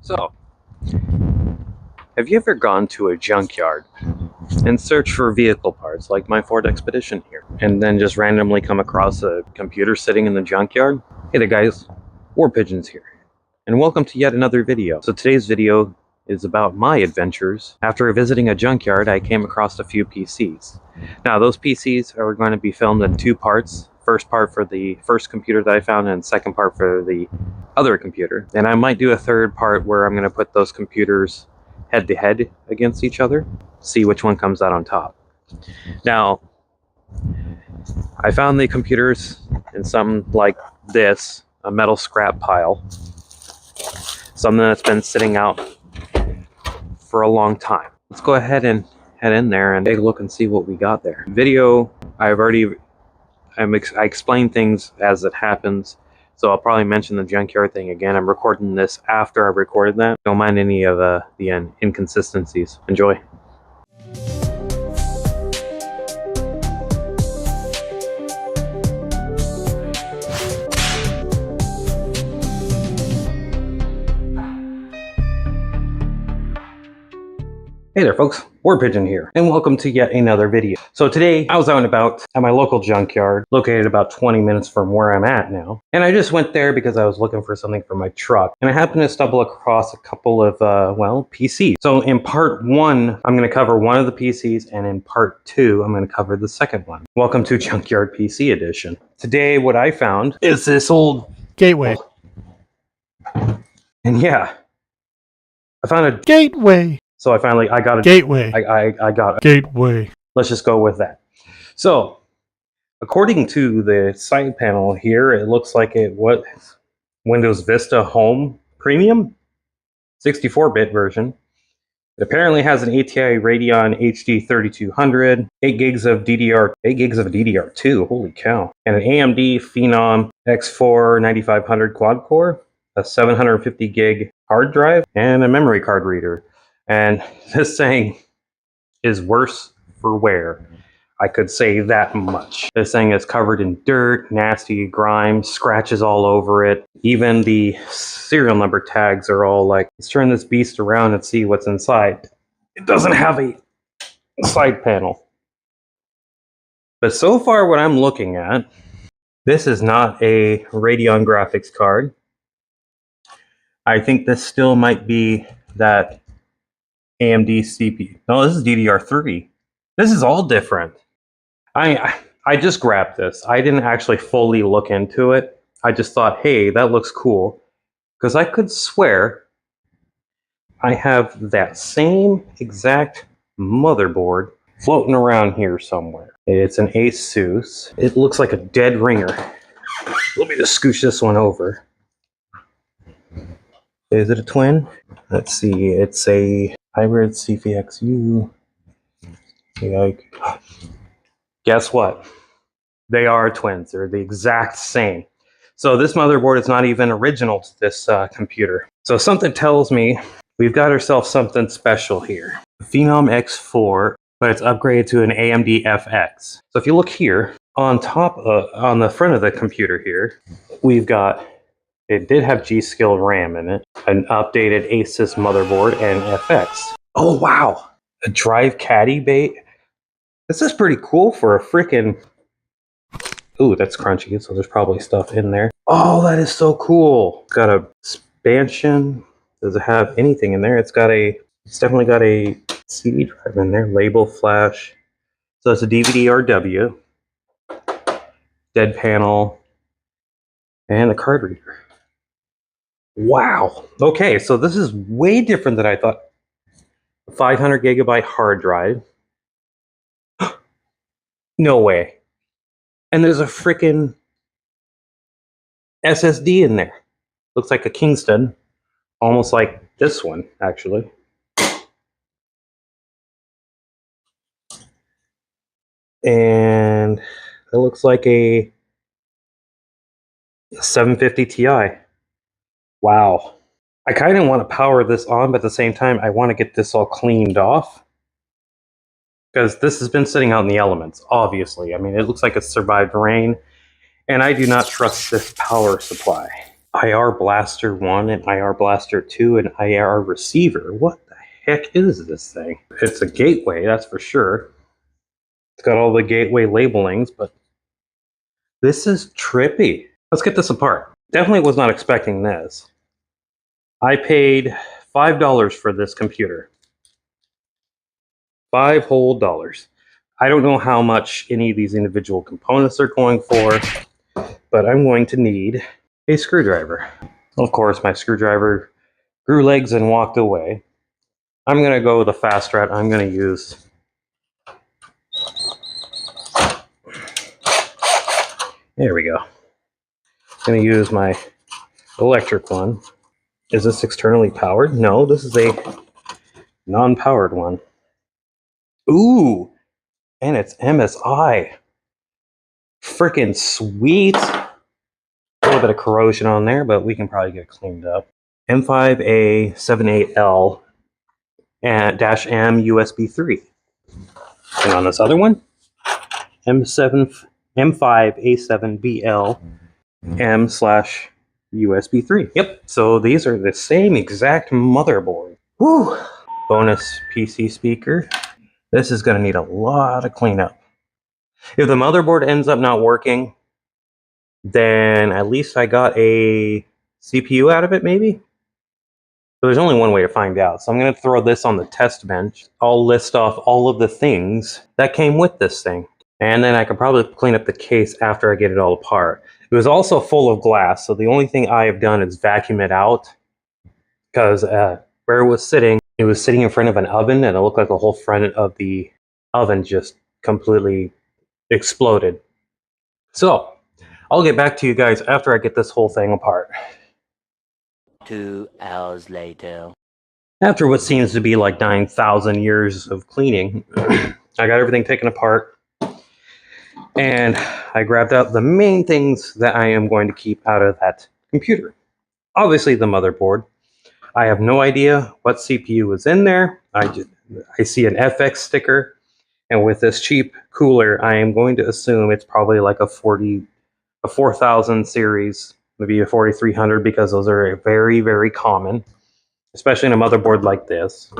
So, have you ever gone to a junkyard and searched for vehicle parts like my Ford Expedition here, and then just randomly come across a computer sitting in the junkyard? Hey there guys, War Pigeons here, and welcome to yet another video. So today's video is about my adventures. After visiting a junkyard, I came across a few PCs. Now those PCs are going to be filmed in two parts. First part for the first computer that I found, and second part for the other computer. And I might do a third part where I'm going to put those computers head to head against each other, see which one comes out on top. Now, I found the computers in something like this, a metal scrap pile, something that's been sitting out for a long time. Let's go ahead and head in there and take a look and see what we got there. Video, I explain things as it happens, so I'll probably mention the junkyard thing again. I'm recording this after I recorded that. Don't mind any of the inconsistencies. Enjoy. Hey there folks, War Pigeon here, and welcome to yet another video. So today, I was out and about at my local junkyard, located about 20 minutes from where I'm at now. And I just went there because I was looking for something for my truck. And I happened to stumble across a couple of, PCs. So in part one, I'm going to cover one of the PCs, and in part two, I'm going to cover the second one. Welcome to Junkyard PC Edition. Today, what I found is this old Gateway. And yeah, I found a Gateway. So I got a Gateway. I got it. Gateway. Let's just go with that. So, according to the side panel here, it looks like Windows Vista Home Premium, 64-bit version. It apparently has an ATI Radeon HD 3200, 8 gigs of DDR2, holy cow, and an AMD Phenom X4 9500 quad core, a 750 gig hard drive, and a memory card reader. And this thing is worse for wear. I could say that much. This thing is covered in dirt, nasty grime, scratches all over it. Even the serial number tags are all like, let's turn this beast around and see what's inside. It doesn't have a side panel. But so far what I'm looking at, this is not a Radeon graphics card. I think this still might be that AMD CPU. No, this is DDR3. This is all different. I just grabbed this. I didn't actually fully look into it. I just thought, hey, that looks cool. Because I could swear I have that same exact motherboard floating around here somewhere. It's an Asus. It looks like a dead ringer. Let me just scooch this one over. Is it a twin? Let's see. It's a hybrid CPXU. Guess what? They are twins. They're the exact same. So this motherboard is not even original to this computer. So something tells me we've got ourselves something special here. The Phenom X4, but it's upgraded to an AMD FX. So if you look here, on the front of the computer here, we've got, it did have G.Skill RAM in it, an updated Asus motherboard, and FX. Oh wow, a drive caddy bait. This is pretty cool for a freaking... Ooh, that's crunchy, so there's probably stuff in there. Oh, that is so cool. It's got a expansion. Does it have anything in there? It's definitely got a CD drive in there, label, flash. So it's a DVD-RW, dead panel, and a card reader. Wow. Okay, so this is way different than I thought. A 500 gigabyte hard drive. No way. And there's a freaking SSD in there. Looks like a Kingston. Almost like this one, actually. And it looks like a 750 Ti. Wow. I kind of want to power this on, but at the same time, I want to get this all cleaned off. Because this has been sitting out in the elements, obviously. I mean, it looks like it survived rain. And I do not trust this power supply. IR Blaster 1 and IR Blaster 2 and IR Receiver. What the heck is this thing? It's a gateway, that's for sure. It's got all the gateway labelings, but this is trippy. Let's get this apart. Definitely was not expecting this. I paid $5 for this computer. $5 whole dollars. I don't know how much any of these individual components are going for, but I'm going to need a screwdriver. Of course, my screwdriver grew legs and walked away. I'm going to go the fast route. I'm going to use there we go. I'm going to use my electric one. Is this externally powered? No, this is a non-powered one. Ooh, and it's MSI. Freaking sweet. A little bit of corrosion on there, but we can probably get it cleaned up. M5A78L and -M USB 3. And on this other one, M5A7BL M/USB 3. Yep, so these are the same exact motherboard. Whew. Bonus PC speaker. This is going to need a lot of cleanup. If the motherboard ends up not working, then at least I got a CPU out of it, maybe? So there's only one way to find out. So I'm going to throw this on the test bench. I'll list off all of the things that came with this thing. And then I could probably clean up the case after I get it all apart. It was also full of glass, so the only thing I have done is vacuum it out. Because where it was sitting in front of an oven, and it looked like the whole front of the oven just completely exploded. So, I'll get back to you guys after I get this whole thing apart. 2 hours later. After what seems to be like 9,000 years of cleaning, I got everything taken apart. And I grabbed out the main things that I am going to keep out of that computer. Obviously the motherboard. I have no idea what CPU was in there. I see an FX sticker. And with this cheap cooler, I am going to assume it's probably like a 4000 series, maybe a 4300, because those are very, very common, especially in a motherboard like this.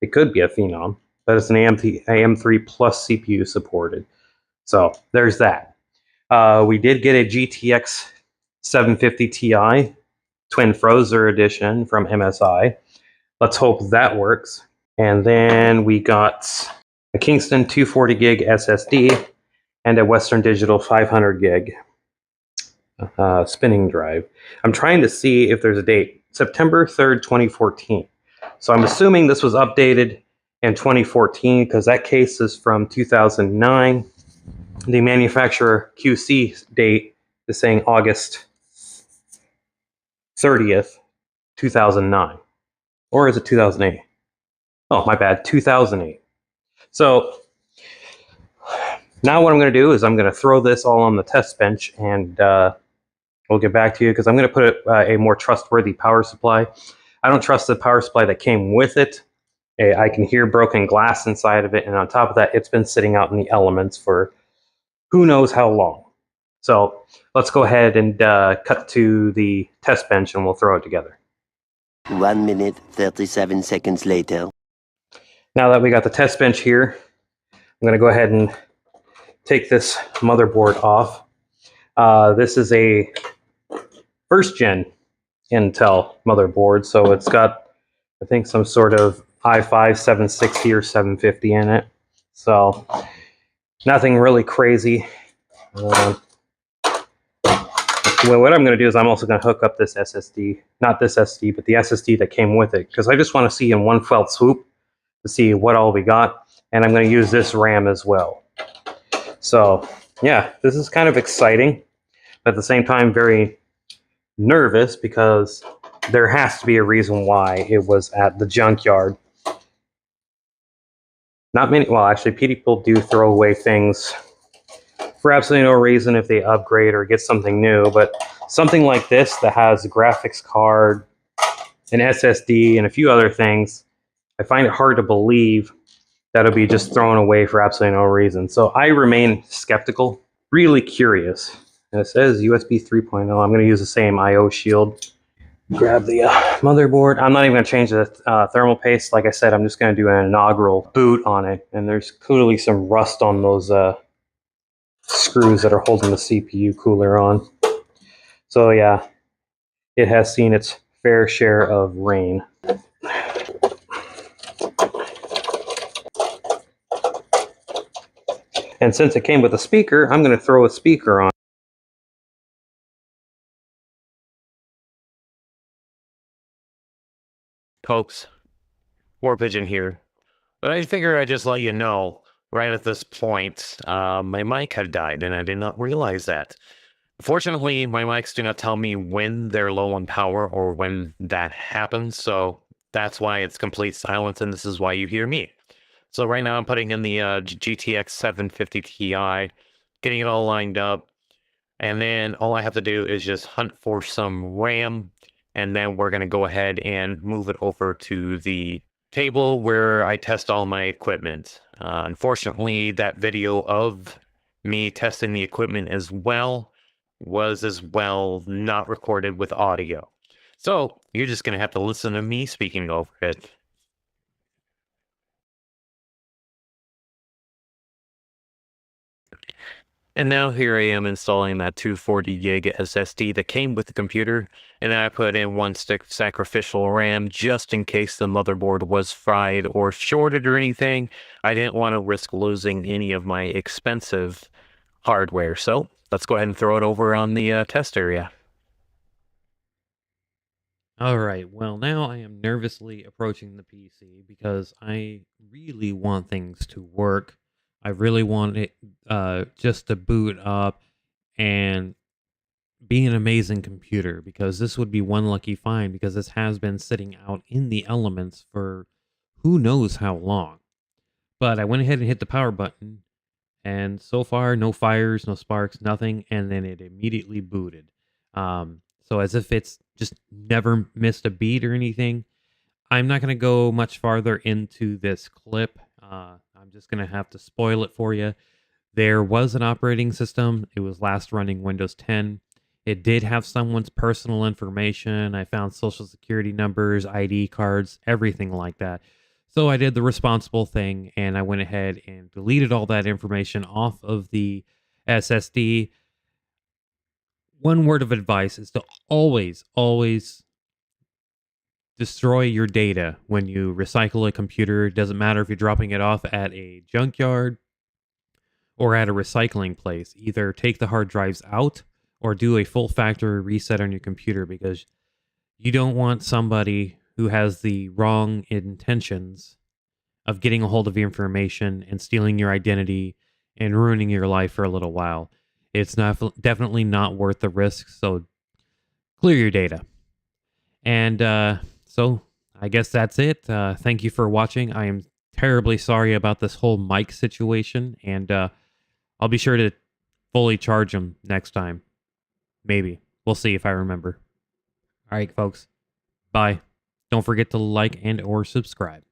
It could be a Phenom, but it's an AM3 Plus CPU supported. So there's that. We did get a GTX 750 Ti Twin Frozr edition from MSI. Let's hope that works. And then we got a Kingston 240 gig SSD and a Western Digital 500 gig spinning drive. I'm trying to see if there's a date. September 3rd, 2014. So I'm assuming this was updated in 2014 because that case is from 2009. The manufacturer QC date is saying August 30th, 2009. Or is it 2008? Oh, my bad, 2008. So now what I'm going to do is I'm going to throw this all on the test bench, and we'll get back to you because I'm going to put a more trustworthy power supply. I don't trust the power supply that came with it. I can hear broken glass inside of it, and on top of that, it's been sitting out in the elements for who knows how long. So let's go ahead and cut to the test bench and we'll throw it together. 1 minute, 37 seconds later. Now that we got the test bench here, I'm going to go ahead and take this motherboard off. This is a first gen Intel motherboard, so it's got, I think, some sort of i5 760 or 750 in it. So nothing really crazy. Well, what I'm going to do is I'm also going to hook up this SSD, not this SSD, but the SSD that came with it, because I just want to see in one fell swoop to see what all we got, and I'm going to use this RAM as well. So yeah, this is kind of exciting, but at the same time very nervous because there has to be a reason why it was at the junkyard. Not many, well, actually, people do throw away things for absolutely no reason if they upgrade or get something new, but something like this that has a graphics card, an SSD, and a few other things, I find it hard to believe that it'll be just thrown away for absolutely no reason. So I remain skeptical, really curious And it says USB 3.0. I'm going to use the same I/O shield. Grab the motherboard. I'm not even going to change the thermal paste. Like I said, I'm just going to do an inaugural boot on it. And there's clearly some rust on those screws that are holding the CPU cooler on. So yeah, it has seen its fair share of rain. And since it came with a speaker, I'm going to throw a speaker on. Folks, War Pigeon here. But I figure I'd just let you know, right at this point, my mic had died, and I did not realize that. Fortunately, my mics do not tell me when they're low on power or when that happens, so that's why it's complete silence, and this is why you hear me. So right now I'm putting in the GTX 750 Ti, getting it all lined up, and then all I have to do is just hunt for some RAM, and then we're going to go ahead and move it over to the table where I test all my equipment. Unfortunately, that video of me testing the equipment as well was not recorded with audio. So you're just going to have to listen to me speaking over it. And now here I am installing that 240 gig SSD that came with the computer, and then I put in 1 stick of sacrificial RAM just in case the motherboard was fried or shorted or anything. I didn't want to risk losing any of my expensive hardware, so let's go ahead and throw it over on the test area. Alright, well now I am nervously approaching the PC because I really want things to work. I really want it just to boot up and be an amazing computer, because this would be one lucky find, because this has been sitting out in the elements for who knows how long. But I went ahead and hit the power button, and so far no fires, no sparks, nothing, and then it immediately booted. So as if it's just never missed a beat or anything. I'm not going to go much farther into this clip. I'm just going to have to spoil it for you. There was an operating system. It was last running Windows 10. It did have someone's personal information. I found social security numbers, ID cards, everything like that. So I did the responsible thing, and I went ahead and deleted all that information off of the SSD. One word of advice is to always destroy your data when you recycle a computer. It doesn't matter if you're dropping it off at a junkyard or at a recycling place. Either take the hard drives out or do a full factory reset on your computer, because you don't want somebody who has the wrong intentions of getting a hold of your information and stealing your identity and ruining your life for a little while. It's definitely not worth the risk, so clear your data. And so I guess that's it. Thank you for watching. I am terribly sorry about this whole mic situation, and I'll be sure to fully charge them next time. Maybe. We'll see if I remember. All right, folks. Bye. Don't forget to like and or subscribe.